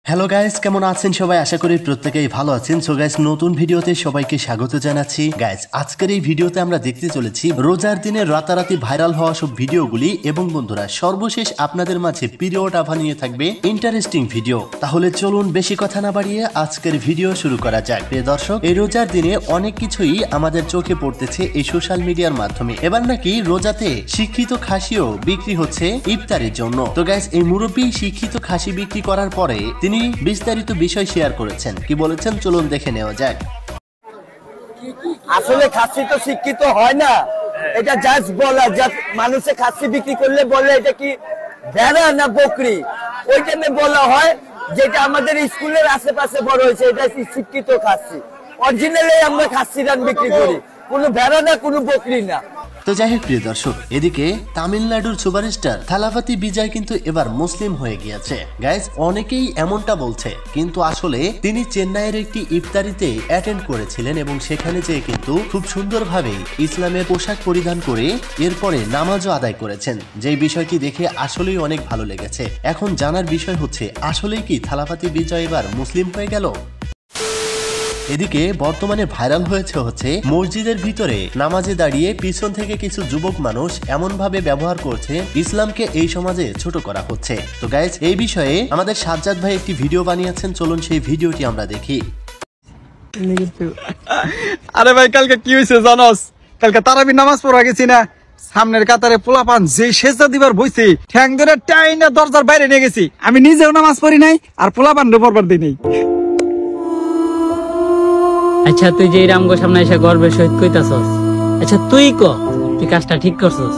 Hello guys, কেমন আছেন সবাই? আশা করি প্রত্যেকেই ভালো আছেন। সো গাইস, নতুন ভিডিওতে সবাইকে স্বাগত জানাচ্ছি। গাইস, আজকের এই ভিডিওতে আমরা দেখতে চলেছি রোজার দিনে রাতারাতি ভাইরাল হওয়া সব ভিডিওগুলি, এবং বন্ধুরা সর্বশেষ আপনাদের মাঝে পিরিয়ড আভা নিয়ে থাকবে ইন্টারেস্টিং ভিডিও। তাহলে চলুন বেশি কথা না বাড়িয়ে আজকের ভিডিও শুরু করা যাক। প্রিয় দর্শক, এই রোজার দিনে অনেক কিছুই আমাদের চোখে পড়তেছে এই সোশ্যাল মিডিয়ার মাধ্যমে। এবার নাকি রোজাতে শিক্ষিত খাসিও বিক্রি হচ্ছে ইফতারের জন্য। তো গাইস, এই মুরব্বী শিক্ষিত খাসি বিক্রি করার পরে তিনি বিস্তারিত বিষয় শেয়ার করেছেন। কি বলেছেন চলুন দেখে নেওয়া যাক। আসলে খাসি তো শিক্ষিত হয় না, এটা জাস্ট বলা। মানুষে খাসি বিক্রি করলে বলে এটা কি ভেড়া না বকরি, ওই টাইমে বলা হয় যেটা আমাদের স্কুলের আশেপাশে বড় হয়েছে, এটা শিক্ষিত খাসি। অরিজিনালি আমরা খাসি রান বিক্রি করি, কোনো ভেড়া না কোনো বকরি না। তো যাই হোক প্রিয় দর্শক, এদিকে তামিলনাড়ুর সুপারস্টার থালাপতি বিজয় কিন্তু এবার মুসলিম হয়ে গিয়েছে। গাইস, অনেকেই এমনটা বলছে, কিন্তু আসলে তিনি চেন্নাইয়ের একটি ইফতারিতে অ্যাটেন্ড করেছিলেন এবং সেখানে যেয়ে কিন্তু খুব সুন্দরভাবে ইসলামের পোশাক পরিধান করে এরপরে নামাজও আদায় করেছেন। যে বিষয়টি দেখে আসলেই অনেক ভালো লেগেছে। এখন জানার বিষয় হচ্ছে, আসলেই কি থালাপতি বিজয় এবার মুসলিম হয়ে গেল? এদিকে বর্তমানে ভাইরাল হচ্ছে মসজিদের ভিতরে নামাজে দাঁড়িয়ে পিছন থেকে কিছু যুবক মানুষ এমন ভাবে ব্যবহার করছে, ইসলামকে এই সমাজে ছোট করা হচ্ছে। তো গাইস, এই বিষয়ে আমাদের সাজ্জাদ ভাই একটি ভিডিও বানিয়েছেন, চলুন সেই ভিডিওটি আমরা দেখি। আরে ভাই, কালকে কি হয়েছে জানোস? কালকে তারাবি নামাজ পড়া গেছি না, সামনের কাতারে পোলাপান যে সেজদা দিবার বইছে, ঠ্যাং ধরে টাইনা দরজার বাইরে নিয়ে গেছি। আমি নিজেও নামাজ পড়ি নাই, আর পোলাপান পড়বার দিই নাই। আচ্ছা, তুই যে রামগো সামনে এসে গর্বের সহিত কইতাছস, আচ্ছা তুই কাজটা ঠিক করছস?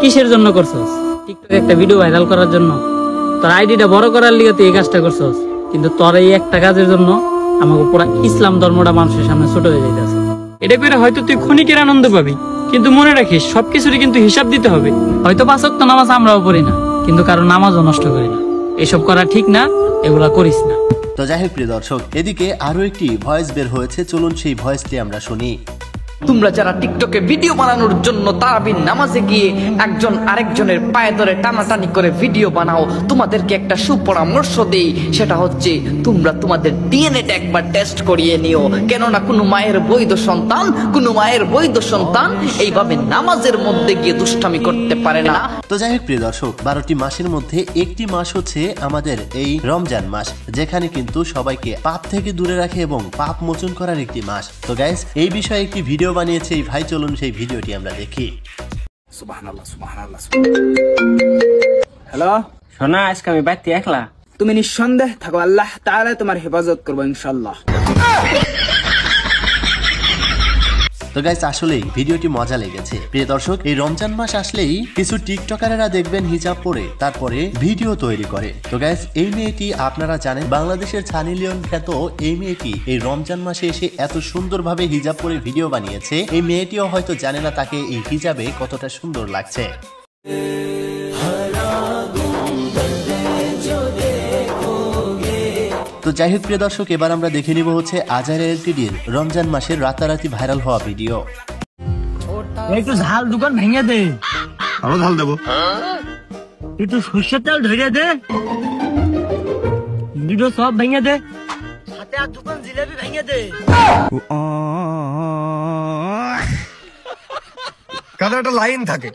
কিসের জন্য করছস? টিকটকে একটা ভিডিও ভাইরাল করার জন্য? তোর আইডিটা বড় করার লিগে তুই এই কাজটা করছস, কিন্তু তোর এই একটা কাজের জন্য আমাকে পুরা ইসলাম ধর্মটা মানুষের সামনে ছোট হয়ে যাইতেছে। এটা করে হয়তো তুই ক্ষণিকের আনন্দ পাবি, কিন্তু মনে রাখিস সবকিছুরই কিন্তু হিসাব দিতে হবে। হয়তো ৫ ওয়াক্ত নামাজ আমরাও পড়ি না, কিন্তু কারো নামাজও নষ্ট করি না। এসব করা ঠিক না, এগুলা করিস না। তো যাই হোক প্রিয় দর্শক, এদিকে আরো একটি ভয়েস বের হয়েছে, চলুন সেই ভয়েসটি আমরা শুনি। তোমরা যারা টিকটকে ভিডিও বানানোর জন্য তারাবির নামাজে গিয়ে একজন আরেকজনের পায়ে ধরে টানাটানি করে ভিডিও বানাও, তোমাদেরকে একটা সুপরামর্শ দেই, সেটা হচ্ছে তোমরা তোমাদের ডিএনএটা একবার টেস্ট করিয়ে নিও। কেননা কোনো মায়ের বৈধ সন্তান এইভাবে নামাজের মধ্যে গিয়ে দুষ্টামি করতে পারে না। তো যাই হোক প্রিয় দর্শক, 12টি মাসের মধ্যে একটি মাস হচ্ছে আমাদের এই রমজান মাস, যেখানে কিন্তু সবাইকে পাপ থেকে দূরে রাখে এবং পাপ মোচন করার একটি মাস। তো গাইস, এই বিষয়ে একটি ভিডিও বানিয়েছে এই ভাই, চলুন সেই ভিডিওটি আমরা দেখি। হ্যালো সোনা, আজকে আমি বাড়িতে একলা। তুমি নিঃসন্দেহ থাকো, আল্লাহ তাআলা তোমার হেফাজত করবো ইনশাআল্লাহ। তো গাইস, আসলেই ভিডিওটি মজা লেগেছে। প্রিয় দর্শক, এই রমজান মাস আসলেই কিছু টিকটকারেরা দেখবেন হিজাব পরে তারপরে ভিডিও তৈরি করে। তো গাইস, এই মেয়েটি আপনারা জানেন, বাংলাদেশের সানি লিওন খ্যাত এই মেয়েটি এই রমজান মাসে এসে এত সুন্দরভাবে হিজাব পরে ভিডিও বানিয়েছে। এই মেয়েটিও হয়তো জানে না তাকে এই হিজাবে কতটা সুন্দর লাগছে। তো যাই হোক প্রিয় দর্শক, এবার আমরা দেখে নিব হচ্ছে আজহার এলটিডির রমজান মাসের রাতারাতি ভাইরাল হওয়া ভিডিও। একটু ঝাল দোকান ভেঙে দে। আরো ঝাল দেবো। একটু সর্ষের তেল ধরে দে, দুটো সব ভেঙে দে, সাথে আর দোকান জিলেবি ভেঙে দে। কারণ একটা লাইন থাকে,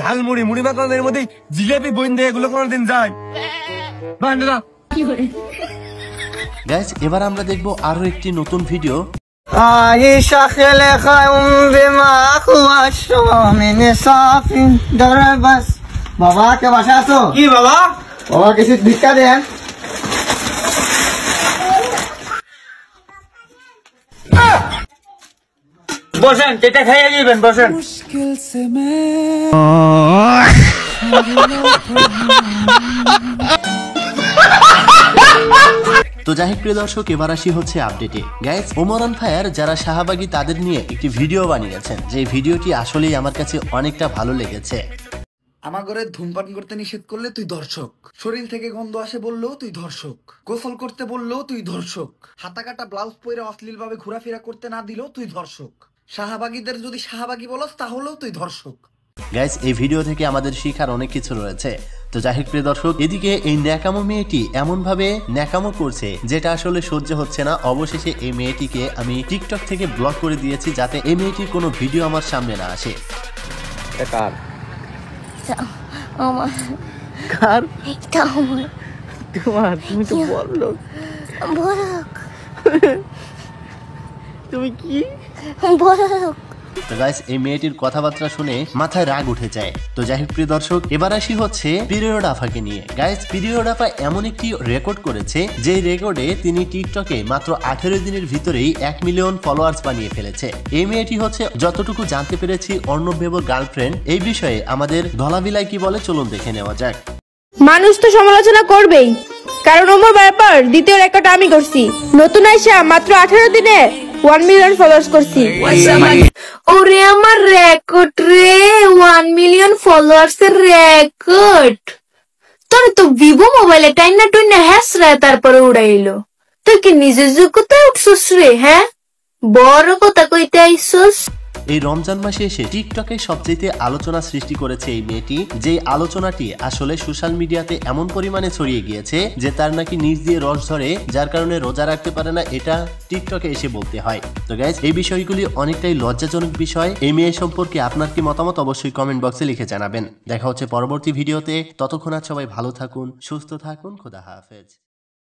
ঝালমুড়ি মুড়ি মাখানোর মধ্যে জিলেপি বইন দিয়ে এগুলো কোনোদিন যায়। গাইস, এবার আমরা দেখব আরো একটি নতুন ভিডিও। বাবা কে বাসা আছো? কি বাবা? বাবা কিছু ভিক্ষা দেন। বসেন, যেটা খাইয়ে দিবেন, বসেন। তো যাই হোক প্রিয় দর্শক, এবার আসি হচ্ছে আপডেটে। গাইস, ওমরান ফায়ার যারা শাহবাগী তাদের নিয়ে একটি ভিডিও বানিয়েছেন, যে ভিডিওটি আসলেই আমার কাছে অনেকটা ভালো লেগেছে। আমার ঘরে ধূমপান করতে নিষেধ করলে তুই ধর্ষক, শরীর থেকে গন্ধ আসে বললেও তুই ধর্ষক, গোসল করতে বললেও তুই ধর্ষক, হাতা কাটা ব্লাউজ পরে অশ্লীল ভাবে ঘোরাফেরা করতে না দিলেও তুই ধর্ষক, শাহবাগীদের যদি শাহবাগী বলস তাহলেও তুই ধর্ষক। গাইস এই ভিডিও থেকে আমাদের শিখার অনেক কিছু রয়েছে। তো যাই হোক প্রিয় দর্শক, এদিকে এই ন্যাকামো মেয়েটি এমন ভাবে ন্যাকামো করছে যেটা আসলে সহ্য হচ্ছে না। অবশেষে এই মেয়েটিকে আমি টিকটক থেকে ব্লক করে দিয়েছি যাতে এই মেয়েটির কোনো ভিডিও আমার সামনে না আসে। কার আমার কার এটা আমার তোমার? তুমি তো বললো বড়ক তুমি কি বড়ক। তো গাইস এই মেয়েটির কথাবার্তা শুনে মাথায় রাগ উঠে যায়। তো যাই হোক প্রিয় দর্শক, এবার আসি হচ্ছে পিরিয়ড আফাকে নিয়ে। গাইস পিরিয়ড আফা এমন একটি রেকর্ড করেছে যে রেকর্ডে তিনি টিকটকে মাত্র 18 দিনের ভিতরেই 1 মিলিয়ন ফলোয়ার্স বানিয়ে ফেলেছে। এই মেয়েটি হচ্ছে যতটুকু জানতে পেরেছি অর্ণব বেবর গার্লফ্রেন্ড। এই বিষয়ে আমাদের ধলাভিলাই কি বলে চলুন দেখে নেওয়া যাক। মানুষ তো সমালোচনা করবেই, কারণ ওমর ব্যাপার দ্বিতীয় রেকর্ড আমি করছি। নতুন আইসা মাত্র 18 দিনে 1 মিলিয়ন ফলোয়ার্স করছি। ওরে আমার রেকর্ড রে, 1 মিলিয়ন ফলোয়ার্স এর রেকর্ড। তোর তো ভিভো মোবাইলে টাইনা টুইনা হ্যাসরা তারপরে উড়াইলো। তুই কি নিজের যোগ্যতায় উঠছস রে? হ্যাঁ, বড় কথা কইতে আইছস। এই রমজান মাসে এসে টিকটকে সবচেয়ে আলোচনা সৃষ্টি করেছে এই মেয়েটি, যে আলোচনাটি আসলে সোশ্যাল মিডিয়াতে এমন পরিমাণে ছড়িয়ে গিয়েছে যে তার নাকি নিজ দিয়ে রস ধরে, যার কারণে রোজা রাখতে পারে না, এটা টিকটকে এসে বলতে হয়। তো গাইজ এই বিষয়গুলি অনেকটাই লজ্জাজনক বিষয়। এই মেয়ে সম্পর্কে আপনার কি মতামত অবশ্যই কমেন্ট বক্সে লিখে জানাবেন। দেখা হচ্ছে পরবর্তী ভিডিওতে। ততক্ষণ আর সবাই ভালো থাকুন, সুস্থ থাকুন, খোদা হাফেজ।